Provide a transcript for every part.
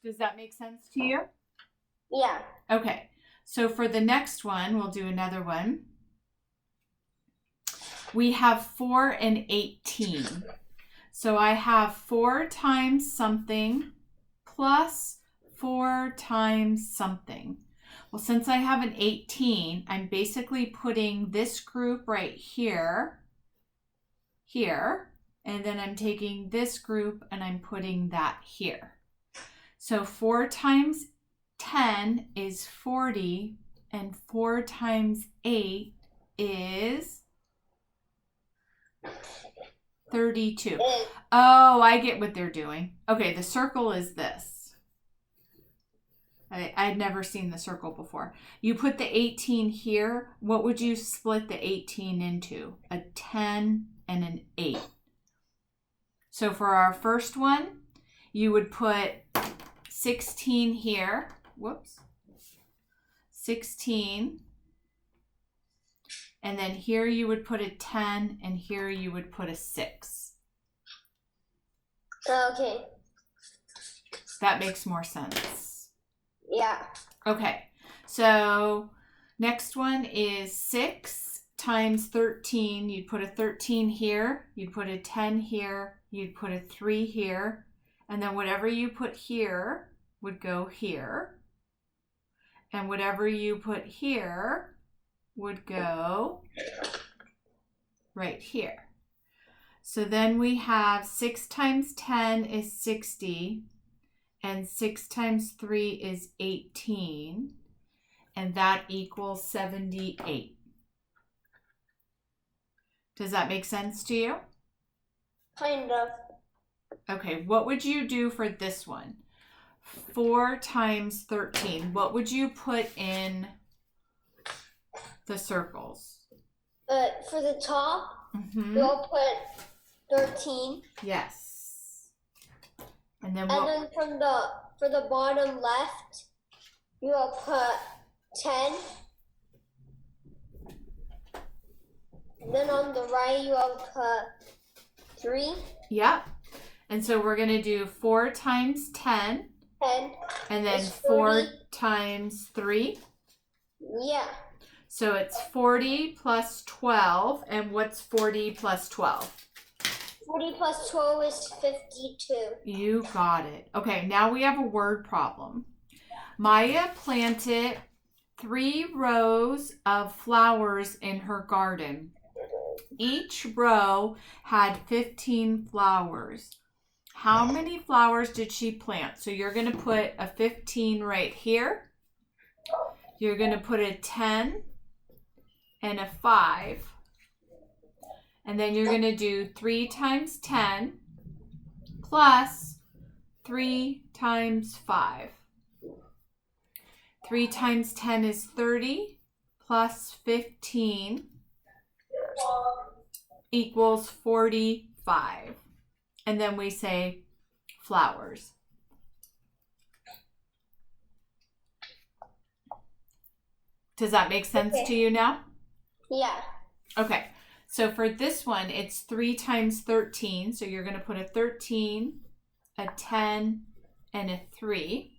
Does that make sense to you? Yeah. Okay, so for the next one, we'll do another one. We have 4 and 18. So I have 4 times something plus 4 times something. Well, since I have an 18, I'm basically putting this group right here, and then I'm taking this group and I'm putting that here. So 4 times 10 is 40, and 4 times 8 is 32. Oh, I get what they're doing. Okay, the circle is this. I'd never seen the circle before. You put the 18 here. What would you split the 18 into? A 10 and an 8. So for our first one, you would put 16 here. Whoops. 16. And then here you would put a 10, and here you would put a 6. Okay. That makes more sense. Yeah. Okay, so next one is 6 times 13. You'd put a 13 here, you'd put a 10 here, you'd put a 3 here, and then whatever you put here would go here, and whatever you put here would go right here. So then we have 6 times 10 is 60, and 6 times 3 is 18, and that equals 78. Does that make sense to you? Kind of. Okay, what would you do for this one? 4 times 13. What would you put in the circles? For the top, we'll put 13. Yes. And then for the bottom left, you will put 10. And then on the right, you will put 3. Yep. And so we're going to do 4 times 10. 10. And then 4 times 3. Yeah. So it's 40 plus 12. And what's 40 plus 12? 40 plus 12 is 52. You got it. Okay, now we have a word problem. Maya planted 3 rows of flowers in her garden. Each row had 15 flowers. How many flowers did she plant? So you're going to put a 15 right here. You're going to put a 10 and a 5. And then you're going to do 3 times 10 plus 3 times 5. 3 times 10 is 30 plus 15 equals 45. And then we say flowers. Does that make sense to you now? Yeah. Okay. So for this one, it's 3 times 13. So you're going to put a 13, a 10, and a 3.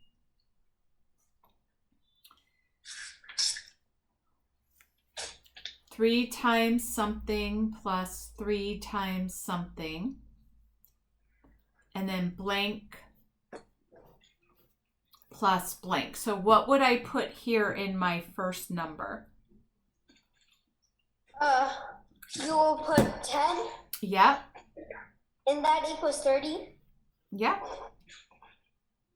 Three times something plus 3 times something. And then blank plus blank. So what would I put here in my first number? You will put 10. Yep. And that equals 30. Yep.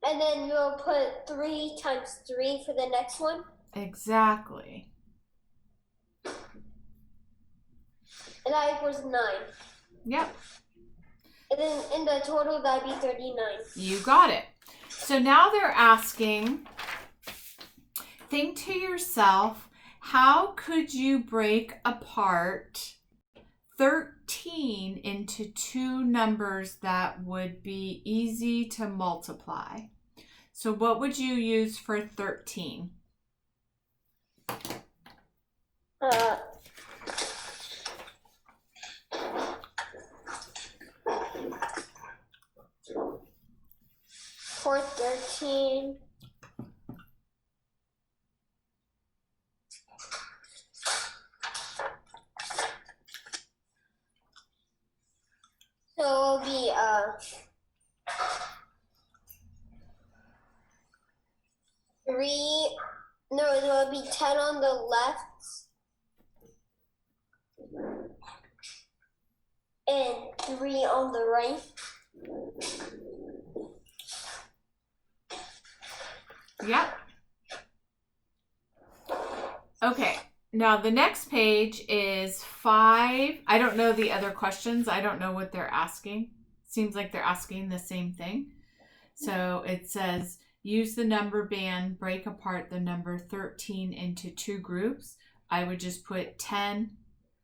And then you'll put 3 times 3 for the next one. Exactly. And that equals 9. Yep. And then in the total, that'd be 39. You got it. So now they're asking, think to yourself, how could you break apart 13 into 2 numbers that would be easy to multiply? So what would you use for 13? 4, 13. So it'll be 3. No, it'll be 10 on the left and 3 on the right. Yep. Okay. Now the next page is 5. I don't know the other questions. I don't know what they're asking. Seems like they're asking the same thing. So it says, use the number band, break apart the number 13 into 2 groups. I would just put 10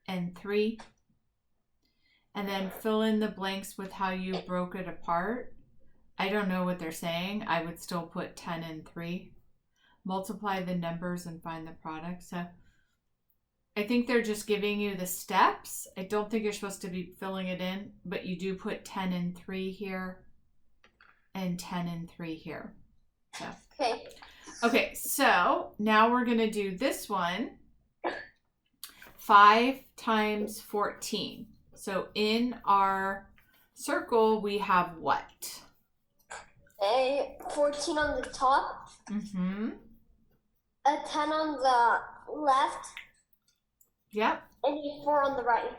and 3. And then fill in the blanks with how you broke it apart. I don't know what they're saying. I would still put 10 and 3. Multiply the numbers and find the product. So I think they're just giving you the steps. I don't think you're supposed to be filling it in, but you do put 10 and 3 here and 10 and 3 here. So. Okay, so now we're going to do this one. 5 times 14. So in our circle, we have what? 14 on the top. Mm-hmm. A 10 on the left. Yep. And a 4 on the right.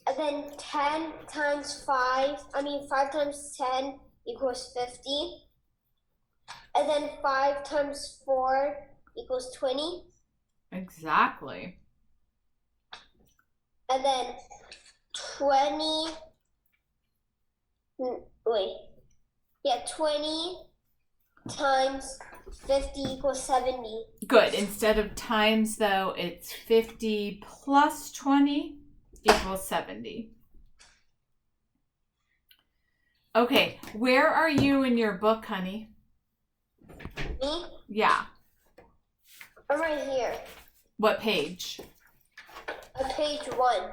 And then 5 times 10 equals 50. And then 5 times 4 equals 20. Exactly. And then 20 times 50 equals 70. Good. Instead of times, though, it's 50 plus 20 equals 70. Okay, where are you in your book, honey? Me? Yeah. I'm right here. What page? Page 1.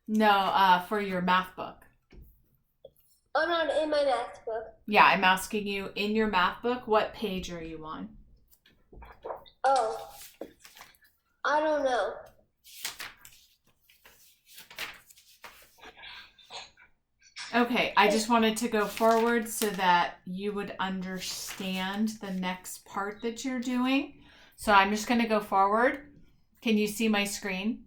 No, for your math book. I'm not in my math book. Yeah, I'm asking you, in your math book, what page are you on? Oh, I don't know. Okay, I just wanted to go forward so that you would understand the next part that you're doing. So I'm just going to go forward. Can you see my screen?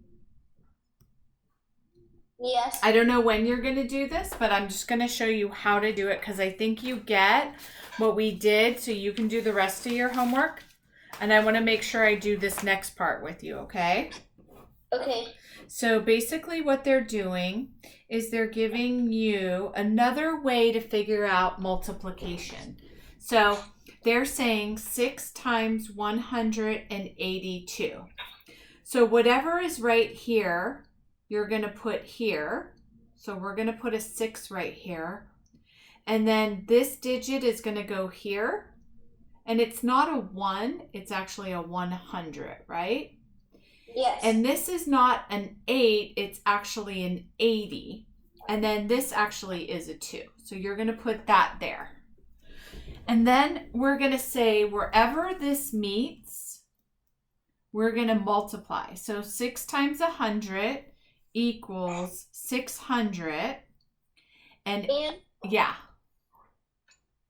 Yes. I don't know when you're going to do this, but I'm just going to show you how to do it because I think you get what we did so you can do the rest of your homework. And I want to make sure I do this next part with you, okay? Okay. So basically what they're doing is they're giving you another way to figure out multiplication. So they're saying 6 times 182. So whatever is right here, you're going to put here. So we're going to put a 6 right here. And then this digit is going to go here. And it's not a 1, it's actually a 100, right? Yes. And this is not an 8, it's actually an 80. And then this actually is a 2. So you're going to put that there. And then we're going to say wherever this meets, we're going to multiply. So 6 times 100 equals 600. And yeah.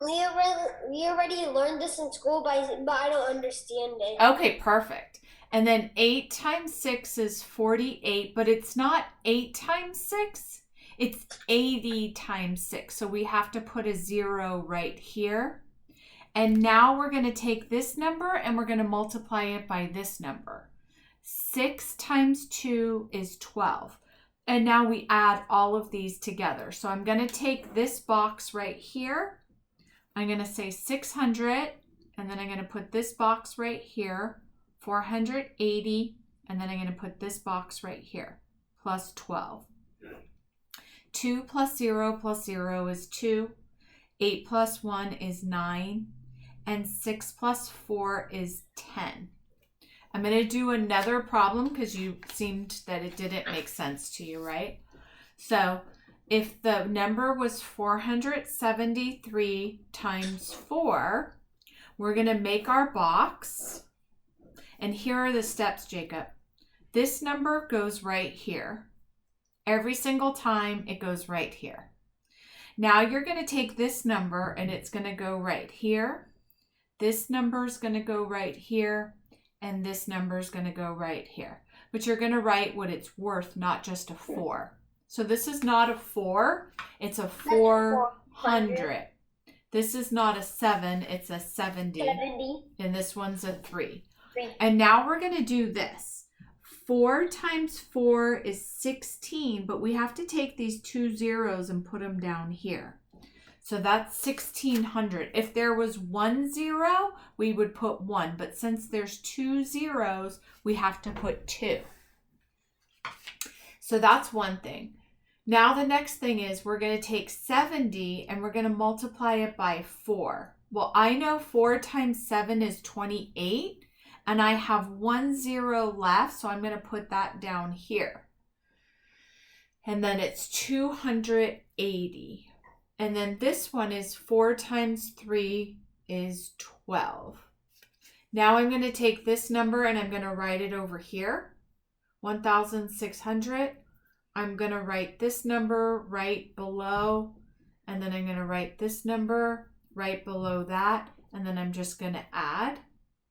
We already learned this in school, but I don't understand it. Okay, perfect. And then 8 times 6 is 48, but it's not 8 times 6. It's 80 times 6. So we have to put a 0 right here. And now we're going to take this number and we're going to multiply it by this number. 6 times 2 is 12. And now we add all of these together. So I'm going to take this box right here. I'm going to say 600, and then I'm going to put this box right here, 480, and then I'm going to put this box right here, plus 12. 2 plus 0 is 2. 8 plus 1 is 9. And 6 plus 4 is 10. I'm going to do another problem because you seemed that it didn't make sense to you, right? So if the number was 473 times 4, we're going to make our box. And here are the steps, Jacob. This number goes right here. Every single time it goes right here. Now you're going to take this number and it's going to go right here. This number is going to go right here. And this number is going to go right here. But you're going to write what it's worth, not just a 4. So this is not a 4, it's a 400. This is not a 7, it's a 70. And this one's a 3. And now we're going to do this. 4 times 4 is 16, but we have to take these 2 zeros and put them down here. So that's 1600. If there was 1 0, we would put 1. But since there's 2 zeros, we have to put 2. So that's one thing. Now the next thing is we're going to take 70 and we're going to multiply it by 4. Well, I know 4 times 7 is 28. And I have 1 0 left, so I'm going to put that down here. And then it's 280. And then this one is 4 times 3 is 12. Now I'm going to take this number and I'm going to write it over here. 1,600. I'm going to write this number right below. And then I'm going to write this number right below that. And then I'm just going to add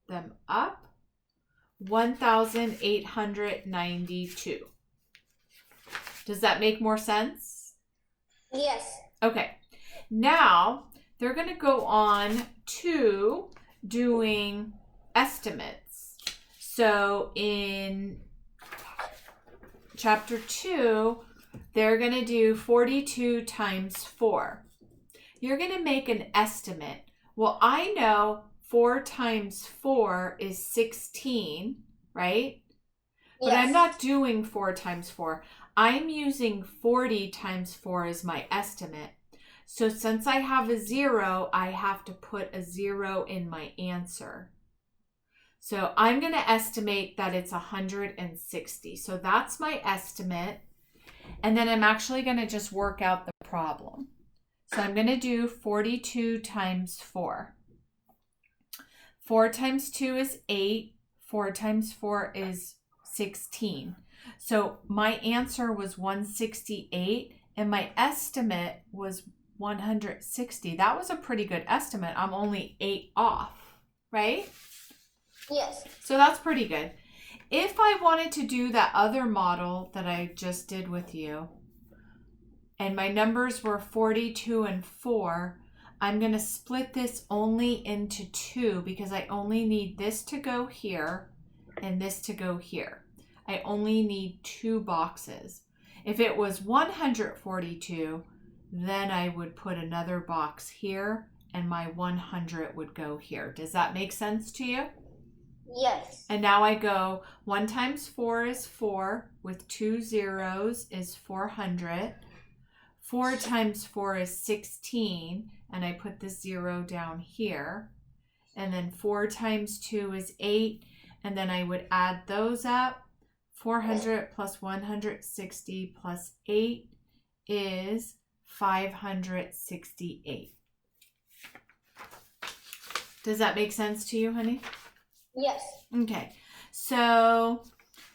them up. 1,892. Does that make more sense? Yes. Okay. Now they're going to go on to doing estimates. So in chapter 2, they're going to do 42 times 4. You're going to make an estimate. Well, I know 4 times 4 is 16, right? But Yes. I'm not doing 4 times 4. I'm using 40 times 4 as my estimate. So since I have a 0, I have to put a 0 in my answer. So I'm going to estimate that it's 160. So that's my estimate. And then I'm actually going to just work out the problem. So I'm going to do 42 times 4. 4 times 2 is 8. 4 times 4 is 16. So my answer was 168 and my estimate was 160. That was a pretty good estimate. I'm only 8 off, right? Yes. So that's pretty good. If I wanted to do that other model that I just did with you, and my numbers were 42 and 4, I'm going to split this only into 2 because I only need this to go here and this to go here. I only need 2 boxes. If it was 142, then I would put another box here and my 100 would go here. Does that make sense to you? Yes. And now I go 1 times 4 is 4 with 2 zeros is 400. 4 times 4 is 16 and I put the 0 down here. And then 4 times 2 is 8 and then I would add those up. 400 plus 160 plus 8 is 568. Does that make sense to you, honey? Yes. Okay, so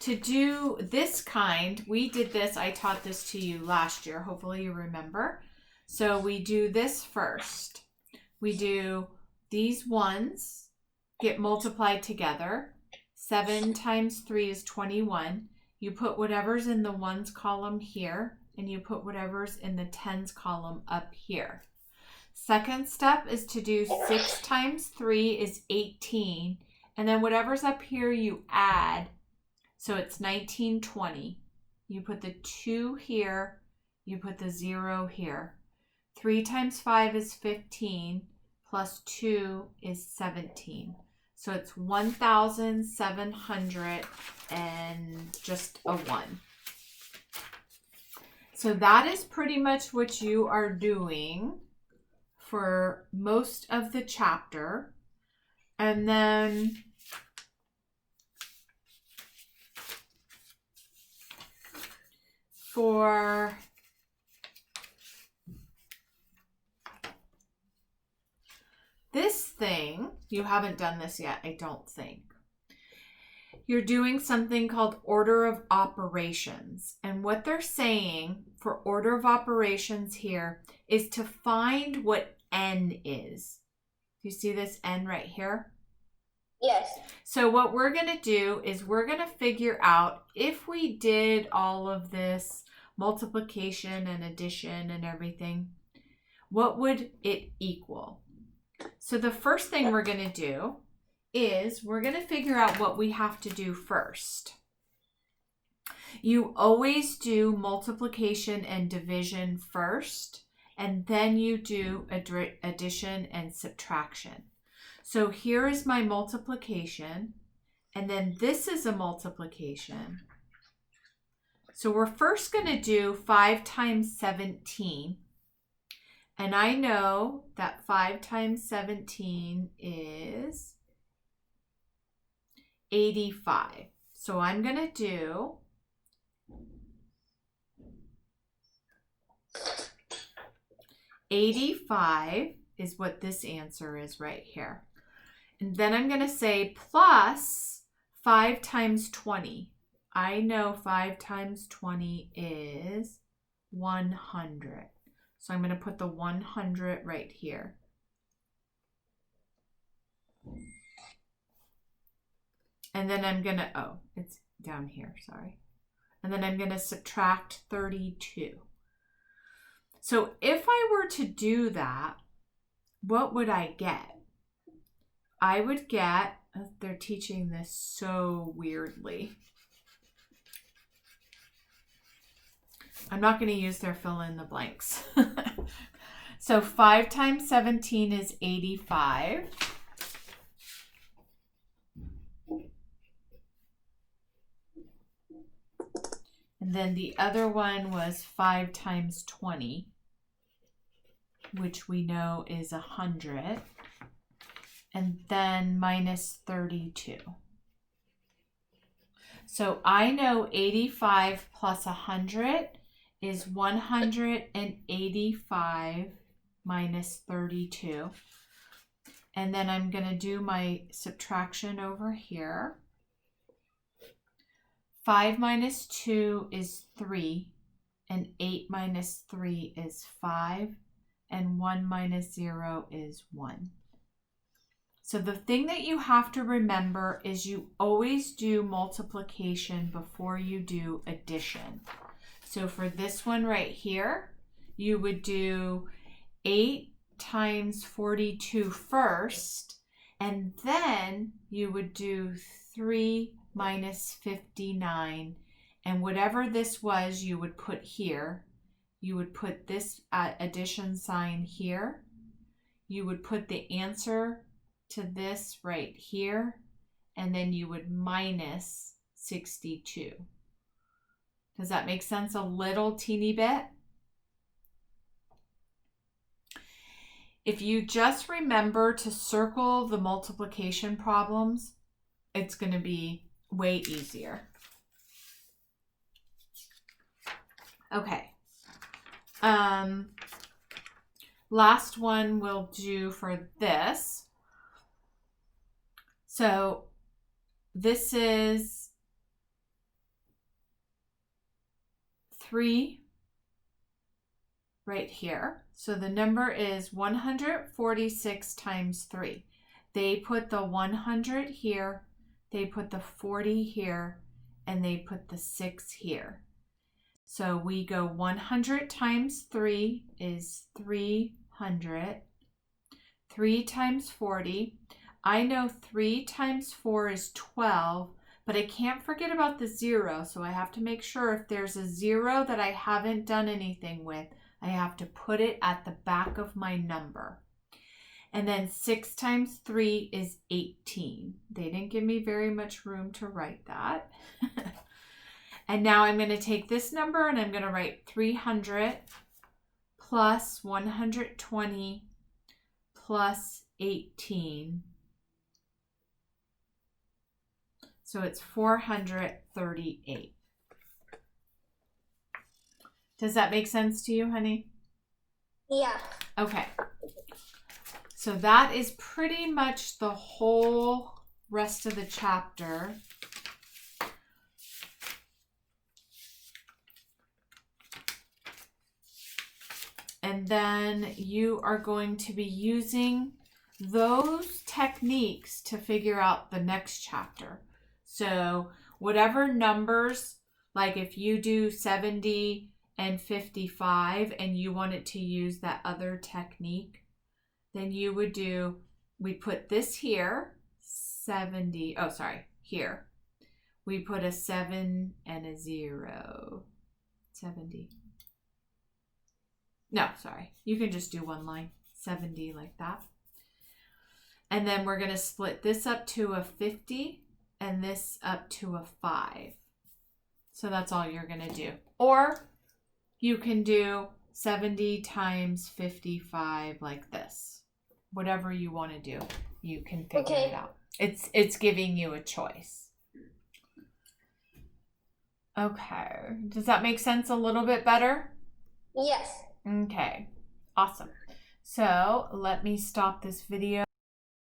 to do this kind, we did this, I taught this to you last year, hopefully you remember. So we do this first. We do these ones get multiplied together. 7 times 3 is 21. You put whatever's in the ones column here, and you put whatever's in the tens column up here. Second step is to do 6 times 3 is 18. And then whatever's up here, you add. So it's 1920. You put the 2 here. You put the 0 here. 3 times 5 is 15. Plus 2 is 17. So it's 1,700 and just a 1. So that is pretty much what you are doing for most of the chapter. And then for This thing, you haven't done this yet, I don't think. You're doing something called order of operations. And what they're saying for order of operations here is to find what n is. Do you see this n right here? Yes. So what we're going to do is we're going to figure out if we did all of this multiplication and addition and everything, what would it equal? So the first thing we're going to do is we're going to figure out what we have to do first. You always do multiplication and division first, and then you do addition and subtraction. So here is my multiplication, and then this is a multiplication. So we're first going to do 5 times 17. And I know that 5 times 17 is 85. So I'm going to do 85 is what this answer is right here. And then I'm going to say plus 5 times 20. I know 5 times 20 is 100. So I'm going to put the 100 right here. And then I'm going to, oh, it's down here, sorry. And then I'm going to subtract 32. So if I were to do that, what would I get? I would get, they're teaching this so weirdly. I'm not going to use their fill in the blanks. So 5 times 17 is 85. And then the other one was 5 times 20, which we know is 100. And then minus 32. So I know 85 plus 100 is 185 minus 32. And then I'm going to do my subtraction over here. 5 minus 2 is 3, and 8 minus 3 is 5, and 1 minus 0 is 1. So the thing that you have to remember is you always do multiplication before you do addition. So for this one right here, you would do 8 times 42 first, and then you would do 3 minus 59, and whatever this was you would put here. You would put this addition sign here. You would put the answer to this right here, and then you would minus 62. Does that make sense a little teeny bit? If you just remember to circle the multiplication problems, it's going to be way easier. Okay. Last one we'll do for this. So this is 3 right here. So the number is 146 times 3. They put the 100 here, they put the 40 here, and they put the 6 here. So we go 100 times 3 is 300. 3 times 40. I know 3 times 4 is 12, but I can't forget about the 0, so I have to make sure if there's a 0 that I haven't done anything with, I have to put it at the back of my number. And then 6 times 3 is 18. They didn't give me very much room to write that. And now I'm going to take this number and I'm going to write 300 plus 120 plus 18. So it's 438. Does that make sense to you, honey? Yeah. Okay. So that is pretty much the whole rest of the chapter. And then you are going to be using those techniques to figure out the next chapter. So whatever numbers, like if you do 70 and 55 and you wanted to use that other technique, then you would do, we put this here, 70, oh sorry, here. We put a 7 and a 0, 70. No, sorry, you can just do one line, 70 like that. And then we're gonna split this up to a 50 and this up to a 5. So that's all you're gonna do. Or you can do 70 times 55 like this. Whatever you want to do, you can figure it out. It's giving you a choice. Okay. Does that make sense a little bit better? Yes. Okay. Awesome. So let me stop this video.